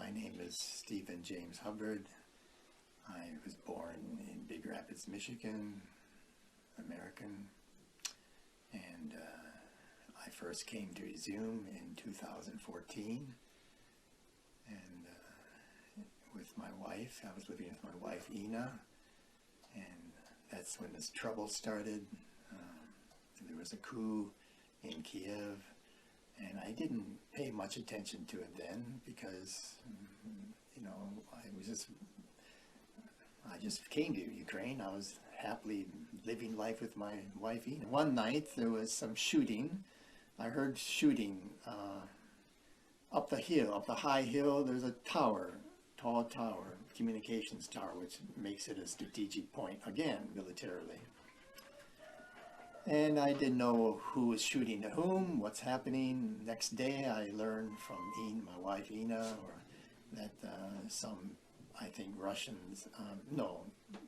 My name is Stephen James Hubbard. I was born in Big Rapids, Michigan, American, and I first came to Izum in 2014, and with my wife. I was living with my wife Ina, and that's when this trouble started. There was a coup in Kiev, and I didn't pay much attention to it then because, I just came to Ukraine. I was happily living life with my wife Ina. One night there was some shooting. I heard shooting up the hill, up the high hill. There's a tower, tall tower, communications tower, which makes it a strategic point, again, militarily. And I didn't know who was shooting to whom, what's happening. Next day I learned from my wife Ina, that some, I think, Russians,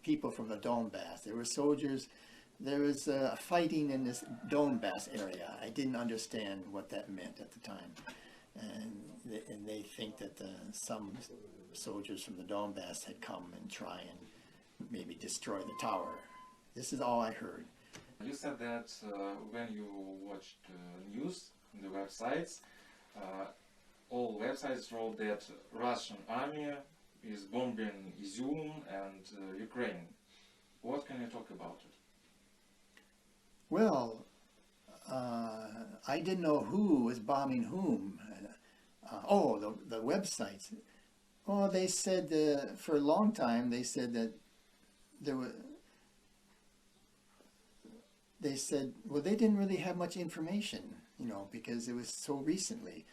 people from the Donbass. There were soldiers. There was fighting in this Donbass area. I didn't understand what that meant at the time. And they think that some soldiers from the Donbass had come and try and maybe destroy the tower. This is all I heard. You said that when you watched news on the websites, all websites wrote that Russian army is bombing Izum and Ukraine. What can you talk about it? Well, I didn't know who was bombing whom. The websites. Oh, they said for a long time they said that there were. They said, well, they didn't really have much information, because it was so recently.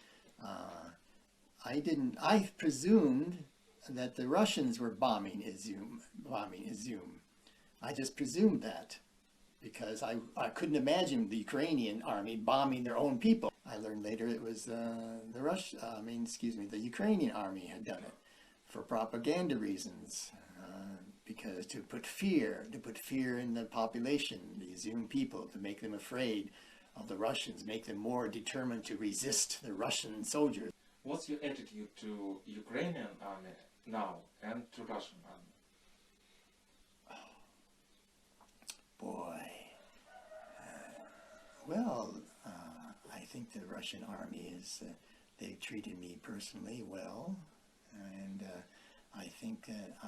I presumed that the Russians were bombing Izum. I just presumed that because I couldn't imagine the Ukrainian army bombing their own people. I learned later it was the Ukrainian army had done it for propaganda reasons. Because to put fear in the population, the Izum people, to make them afraid of the Russians, make them more determined to resist the Russian soldiers. What's your attitude to Ukrainian army now and to Russian army? Boy, I think the Russian army they treated me personally well, and I think that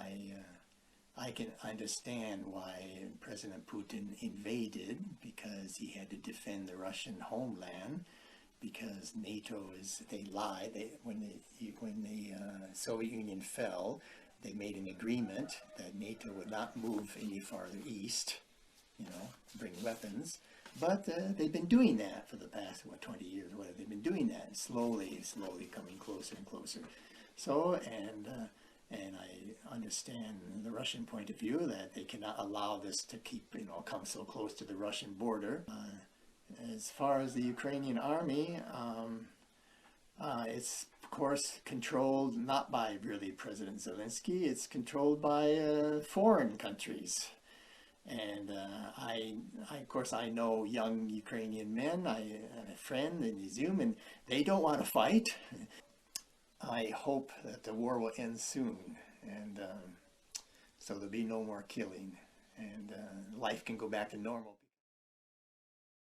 I can understand why President Putin invaded, because he had to defend the Russian homeland, because NATO they lied. When the Soviet Union fell, they made an agreement that NATO would not move any farther east, bring weapons. But they've been doing that for the past, 20 years, they've been doing that, slowly coming closer and closer. So, and I understand the Russian point of view that they cannot allow this to keep, come so close to the Russian border. As far as the Ukrainian army, it's of course controlled not by really President Zelensky. It's controlled by foreign countries. And of course, I know young Ukrainian men. I have a friend in Izum, and they don't want to fight. I hope that the war will end soon, and so there'll be no more killing, and life can go back to normal.